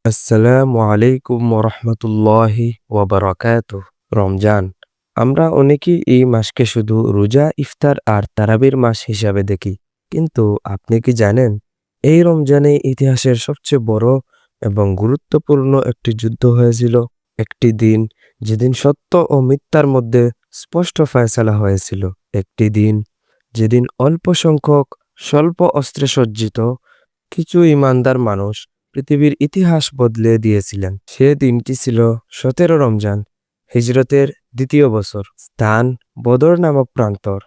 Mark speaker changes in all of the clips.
Speaker 1: আসসালামু আলাইকুম ওরহমতুল্লাহি ওয়াবারাকাতুহ। রমজান, আমরা অনেকেই এই মাসকে শুধু রোজা, ইফতার আর তারাবির মাস হিসাবে দেখি। কিন্তু আপনি কি জানেন, এই রমজানে ইতিহাসের সবচেয়ে বড় এবং গুরুত্বপূর্ণ একটি যুদ্ধ হয়েছিল। একটি দিন যেদিন সত্য ও মিথ্যার মধ্যে স্পষ্ট ফয়সালা হয়েছিল। একটি দিন যেদিন অল্প সংখ্যক স্বল্প অস্ত্রে সজ্জিত কিছু ইমানদার মানুষ পৃথিবীর ইতিহাস বদলে দিয়েছিলেন। সে দিনটি ছিল 17 রমজান, হিজরতের দ্বিতীয় বছর। স্থান বদর নামক প্রান্তর।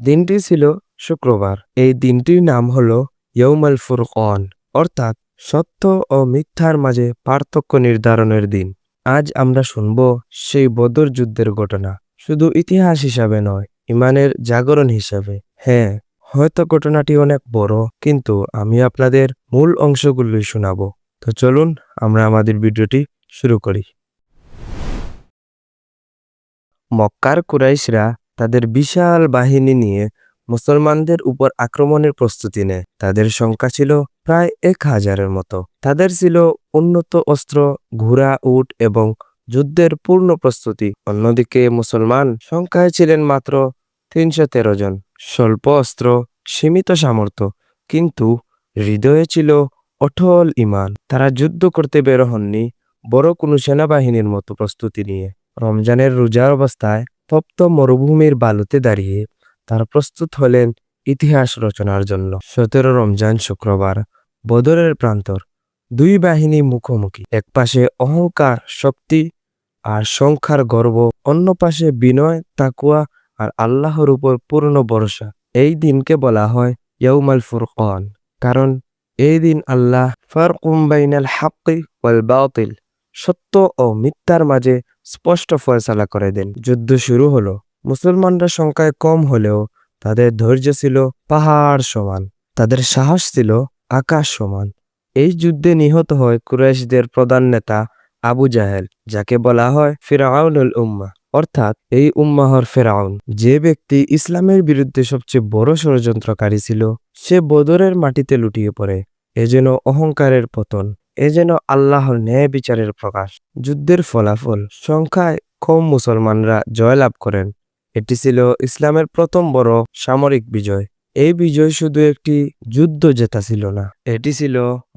Speaker 1: দিনটি ছিল শুক্রবার। এই দিনটির নাম হল ইয়ৌমাল ফুরকন, অর্থাৎ সত্য ও মিথ্যার মাঝে পার্থক্য নির্ধারণের দিন। আজ আমরা শুনব সেই বদর যুদ্ধের ঘটনা, শুধু ইতিহাস হিসাবে নয়, ইমানের জাগরণ হিসাবে। হ্যাঁ, হয়তো ঘটনাটি অনেক বড়, কিন্তু আমি আপনাদের মূল অংশগুলোই শোনাবো। তো চলুন আমরা আমাদের ভিডিওটি শুরু করি। মক্কার কুরাইশরা তাদের বিশাল বাহিনী নিয়ে মুসলমানদের উপর আক্রমণের প্রস্তুতি নেয়। তাদের সংখ্যা ছিল প্রায় 1000-এর মতো। তাদের ছিল উন্নত অস্ত্র, ঘোড়া, উট এবং যুদ্ধের পূর্ণ প্রস্তুতি। অন্যদিকে মুসলমান সংখ্যায় ছিলেন মাত্র 313 জন। স্বল্প অস্ত্র, সীমিত সামর্থ্য, কিন্তু হৃদয়ে ছিল অটল ঈমান। তারা যুদ্ধ করতে বের হননি বড় কোনো সেনাবাহিনীর মতো প্রস্তুতি নিয়ে। রমজানের রোজার অবস্থায় তপ্ত মরুভূমির বালুতে দাঁড়িয়ে তারা প্রস্তুত হলেন ইতিহাস রচনার জন্য। 17 রমজান শুক্রবার, বদরের প্রান্তর। দুই বাহিনী মুখোমুখি। এক পাশে অহংকার, শক্তি আর সংখ্যার গর্ব, অন্য পাশে বিনয়, তাকুয়া আর আল্লাহর উপর পূর্ণ ভরসা। এই দিনকে বলা হয় ইয়াউমাল ফুরকান, কারণ এই দিন আল্লাহ ফারকুম বাইনাল হাক্কি ওয়াল বাতিল, সত্য ও মিথ্যার মাঝে স্পষ্ট ফয়সালা করে দেন। যুদ্ধ শুরু হলো। মুসলমানরা সংখ্যায় কম হলেও তাদের ধৈর্য ছিল পাহাড় সমান, তাদের সাহস ছিল আকাশ সমান। এই যুদ্ধে নিহত হয় কুরাইশদের প্রধান নেতা আবু জাহেল, যাকে বলা হয় ফিরআউনুল উম্মাহ, অর্থাৎ এই উম্মাহর ফেরাউন। যে ব্যক্তি ইসলামের বিরুদ্ধে সবচেয়ে বড় ষড়যন্ত্রকারী ছিল, সে বদরের মাটিতে লুটিয়ে পড়ে। এ যেন অহংকারের পতন, এ যেন আল্লাহর ন্যায় বিচারের প্রকাশ। যুদ্ধের ফলাফল: সংখ্যায় কম মুসলমানরা জয়লাভ করেন। এটি ছিল ইসলামের প্রথম বড় সামরিক বিজয়। এই বিজয় শুধু একটি যুদ্ধ জেতা ছিল না, এটি ছিল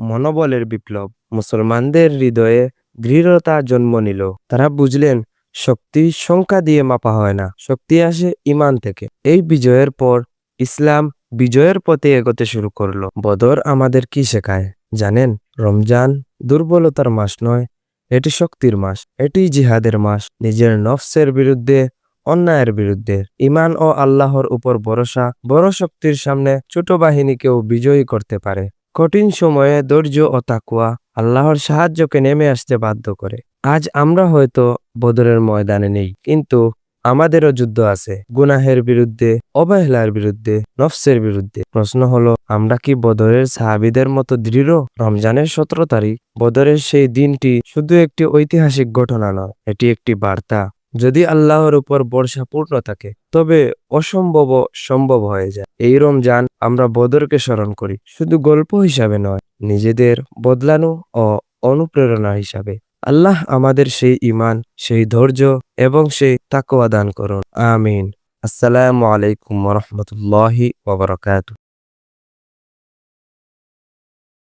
Speaker 1: মনোবলের বিপ্লব। মুসলমানদের হৃদয়ে দৃঢ়তা জন্ম নিল। তারা বুঝলেন, শক্তি সংখ্যা দিয়ে মাপা হয় না, শক্তি আসে ঈমান থেকে। এই বিজয়ের পর ইসলাম বিজয়ের পথে এগোতে শুরু করলো। বদর আমাদের কি শেখায় জানেন? রমজান দুর্বলতার মাস নয়, এটি শক্তির মাস, এটি জিহাদের মাস। নিজের নফসের বিরুদ্ধে, অন্যায়ের বিরুদ্ধে ঈমান ও আল্লাহর উপর ভরসা বড় শক্তির সামনে ছোট বাহিনীকেও বিজয়ী করতে পারে। কঠিন সময়ে ধৈর্য ও তাকওয়া আল্লাহর সাহায্যকে নেমে আসতে বাধ্য করে। আজ আমরা হয়তো বদরের ময়দানে নেই, কিন্তু আমাদেরও যুদ্ধ আছে, গুনাহের বিরুদ্ধে, অবহেলার বিরুদ্ধে, নফসের বিরুদ্ধে। প্রশ্ন হলো, আমরা কি বদরের সাহাবীদের মতো দৃঢ়? রমজানের 17 তারিখ, বদরের সেই দিনটি শুধু একটি ঐতিহাসিক ঘটনা নয়, এটি একটি বার্তা। যদি আল্লাহর উপর ভরসা পূর্ণ থাকে, তবে অসম্ভব সম্ভব হয়ে যায়। এই রমজান আমরা বদরকে স্মরণ করি, শুধু গল্প হিসাবে নয়, নিজেদের বদলানো ও অনুপ্রেরণা হিসাবে। আল্লাহ আমাদের সেই ঈমান, সেই ধৈর্য এবং সেই তাকওয়া দান করুন। আমিন। আসসালামু আলাইকুম ওয়া রাহমাতুল্লাহি ওয়া বারাকাতুহু।